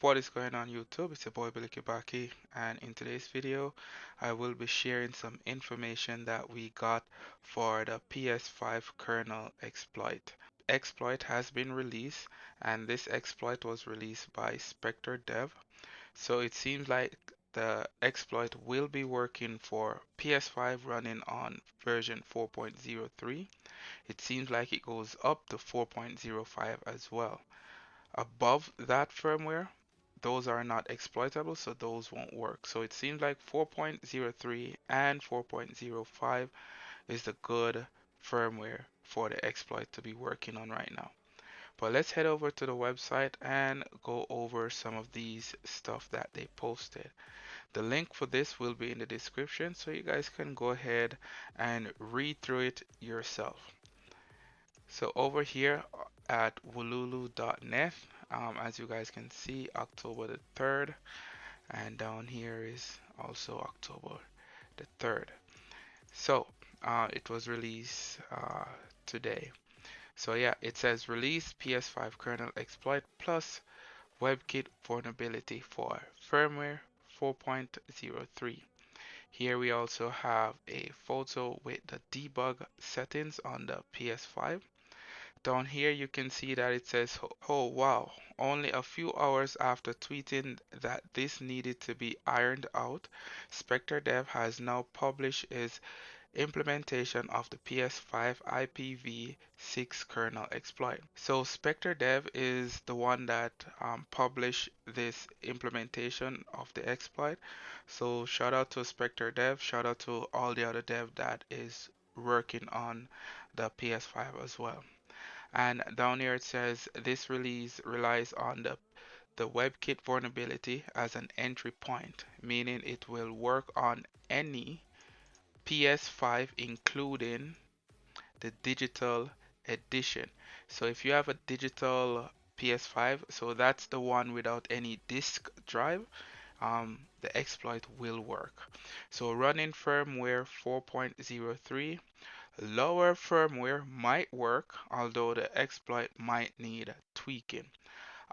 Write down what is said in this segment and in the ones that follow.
What is going on YouTube? It's your boy Billy Kibaki, and in today's video I will be sharing some information that we got for the PS5 kernel exploit. Exploit has been released, and this exploit was released by Spectre Dev. So it seems like the exploit will be working for PS5 running on version 4.03. It seems like it goes up to 4.05 as well. Above that firmware, those are not exploitable, so those won't work. So it seems like 4.03 and 4.05 is the good firmware for the exploit to be working on right now. But let's head over to the website and go over some of these stuff that they posted. The link for this will be in the description, so you guys can go ahead and read through it yourself. So over here at wululu.net, as you guys can see, October the 3rd, and down here is also October the 3rd. So it was released today. So yeah, it says release PS5 kernel exploit plus Webkit vulnerability for firmware 4.03. Here we also have a photo with the debug settings on the PS5. Down here you can see that it says, oh wow, only a few hours after tweeting that this needed to be ironed out, Spectre Dev has now published its implementation of the PS5 IPv6 kernel exploit. So Spectre Dev is the one that published this implementation of the exploit. So shout out to Spectre Dev, shout out to all the other dev that is working on the PS5 as well. And down here it says this release relies on the WebKit vulnerability as an entry point, meaning it will work on any PS5 including the digital edition. So if you have a digital PS5, so that's the one without any disk drive, the exploit will work. So running firmware 4.03. Lower firmware might work, although the exploit might need tweaking.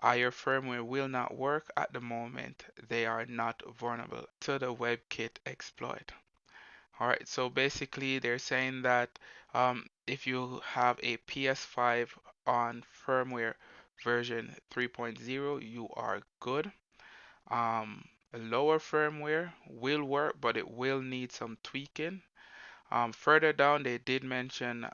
Higher firmware will not work at the moment. They are not vulnerable to the WebKit exploit. Alright, so basically they're saying that if you have a PS5 on firmware version 3.0, you are good. A lower firmware will work, but it will need some tweaking. Further down, they did mention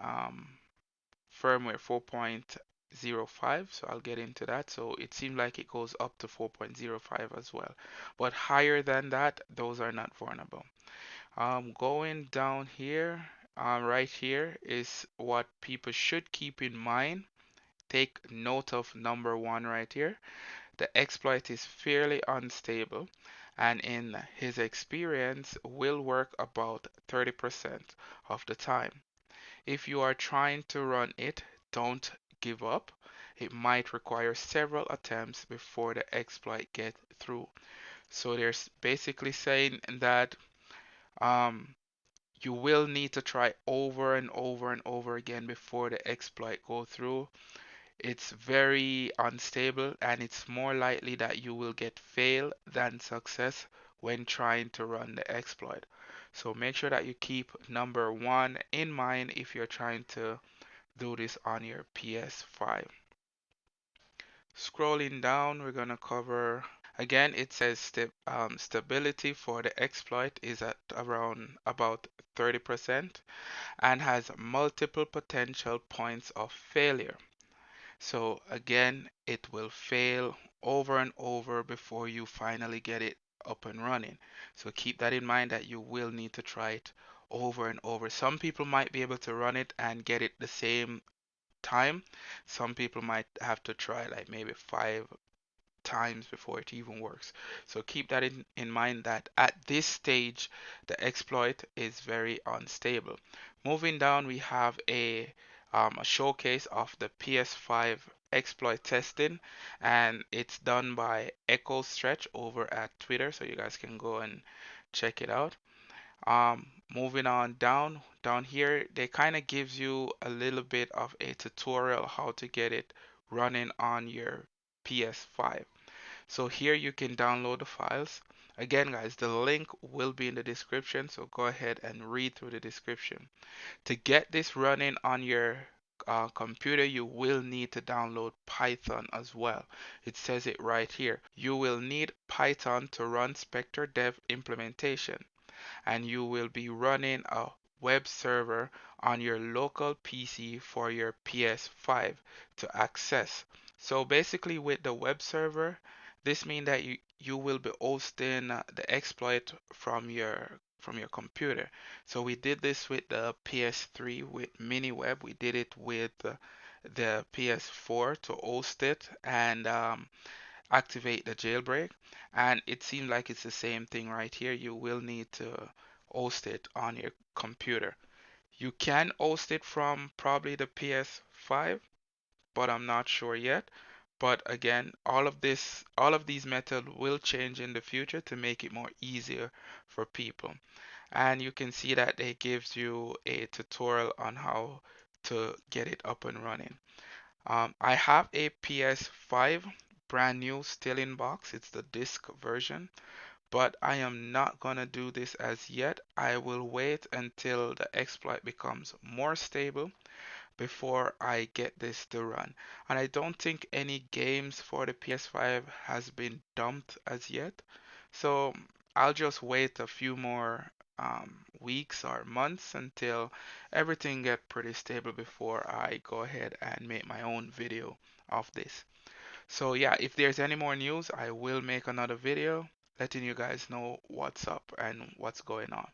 firmware 4.05, so I'll get into that. So it seemed like it goes up to 4.05 as well, but higher than that, those are not vulnerable. Going down here, right here is what people should keep in mind. Take note of number one right here. The exploit is fairly unstable and in his experience will work about 30% of the time. If you are trying to run it, don't give up. It might require several attempts before the exploit gets through. So they're basically saying that um, you will need to try over and over and over again before the exploit go through. It's very unstable and it's more likely that you will get fail than success when trying to run the exploit. So make sure that you keep number one in mind if you're trying to do this on your PS5. Scrolling down, we're going to cover again. It says stability for the exploit is at around about 30% and has multiple potential points of failure. So again, it will fail over and over before you finally get it up and running. So keep that in mind that you will need to try it over and over. Some people might be able to run it and get it the same time. Some people might have to try like maybe 5 times before it even works. So keep that in mind that at this stage the exploit is very unstable. Moving down, we have a showcase of the PS5 exploit testing, and it's done by Echo Stretch over at Twitter, so you guys can go and check it out. Moving on down here, they kind of gives you a little bit of a tutorial how to get it running on your PS5. So here you can download the files. Again, guys, the link will be in the description, so go ahead and read through the description. To get this running on your computer, you will need to download Python as well. It says it right here. You will need Python to run Spectre Dev implementation, and you will be running a web server on your local PC for your PS5 to access. So basically with the web server, this means that you will be hosting the exploit from your computer. So we did this with the PS3 with MiniWeb. We did it with the PS4 to host it and activate the jailbreak, and it seems like it's the same thing right here. You will need to host it on your computer. You can host it from probably the PS5, but I'm not sure yet. But again, all of these methods will change in the future to make it more easier for people. And you can see that it gives you a tutorial on how to get it up and running. I have a PS5 brand new still in box. It's the disc version, but I am not gonna do this as yet. I will wait until the exploit becomes more stable before I get this to run. And I don't think any games for the PS5 has been dumped as yet. So I'll just wait a few more weeks or months until everything get pretty stable before I go ahead and make my own video of this. So yeah, if there's any more news, I will make another video letting you guys know what's up and what's going on.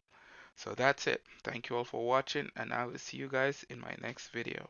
So that's it. Thank you all for watching, and I will see you guys in my next video.